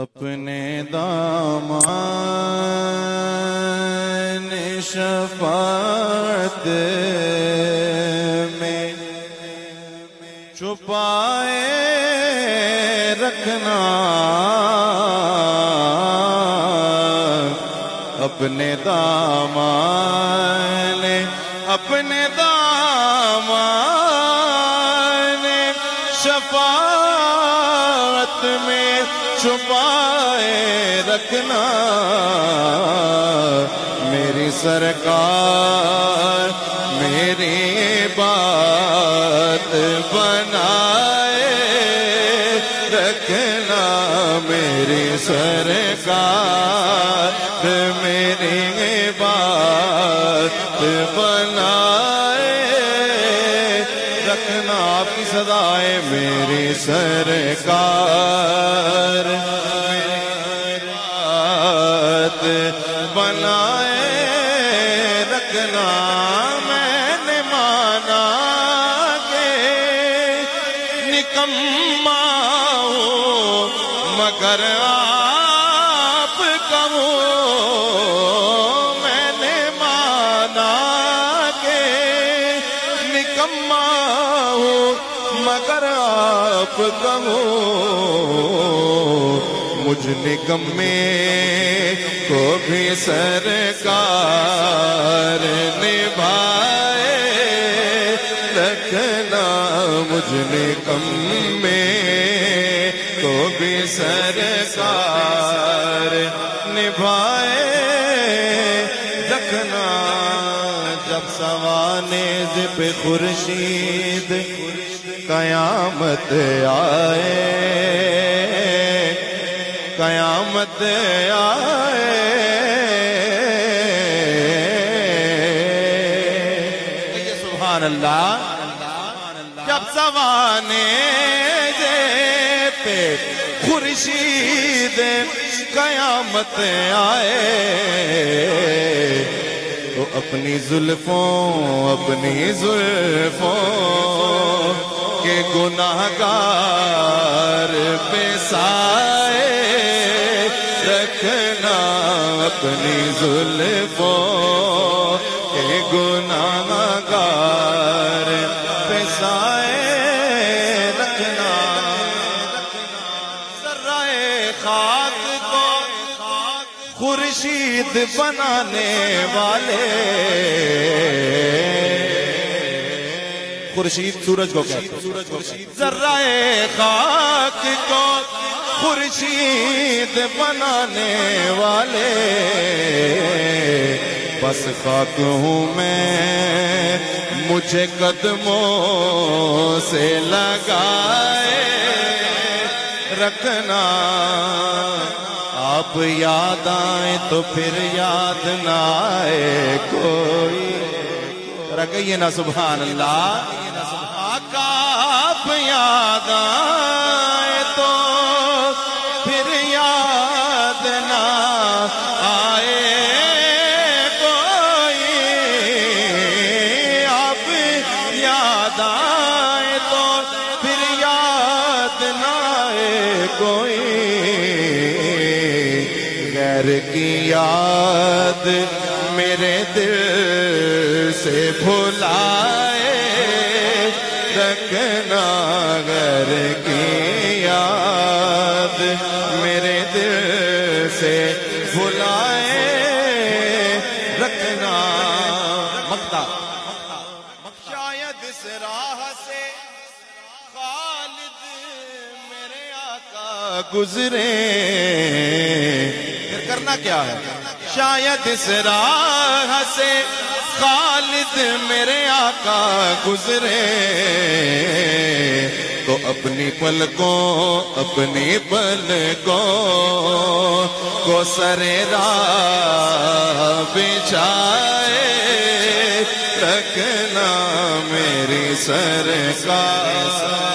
اپنے دامان شفاعت میں چھپائے رکھنا، اپنے دامان شفاعت میں چھپائے رکھنا، میری سرکار میری بات بنائے رکھنا، میری سرکار میری بات بنائے رکھنا، آپ کی صدائے میری سرکار بات بنائے رکھنا، میں نے مانا کہ نکما ہوں مگر آپ کا ہوں، میں نے مانا کہ نکما ہوں مگر آپ کا ہوں، مجھ نکمے کو بھی سرکار نبھائے رکھنا، مجھ نکمے کو بھی سرکار نبھائے رکھنا، جب سوانح پہ خورشید قیامت آئے، قیامت آئے، سبحان اللہ، جب سوانح پہ خورشید قیامت آئے تو اپنی زلفوں کے گناہگار پہ سائے رکھنا، اپنی زلفوں کے گناہگار پہ سائے رکھنا، ذرائے خاک کو خورشید بنانے والے، خورشید سورج کو کہتے ہیں، ذرائے خاک کو خورشید بنانے والے، بس خاک ہوں میں مجھے قدموں سے لگائے رکھنا، آپ یاد آئیں تو پھر یاد نہ آئے کوئی، رکھئیے نا سبحان اللہ، آقا آپ یاد آئے تو پھر یاد نہ آئے کوئی، آپ یاد آئے تو پھر یاد نہ آئے کوئی، غیر کی یاد میرے دل سے بھلائے رکھنا، غیر کی یاد میرے دل سے بھلائے رکھنا، مقطع، شاید اس راہ سے خالد میرے آقا گزرے، پھر کرنا کیا ہے، شاید اس راہ سے خالد میرے آقا گزرے تو اپنی پلکوں کو سرے راہ بچھائے رکھنا، میری سرکار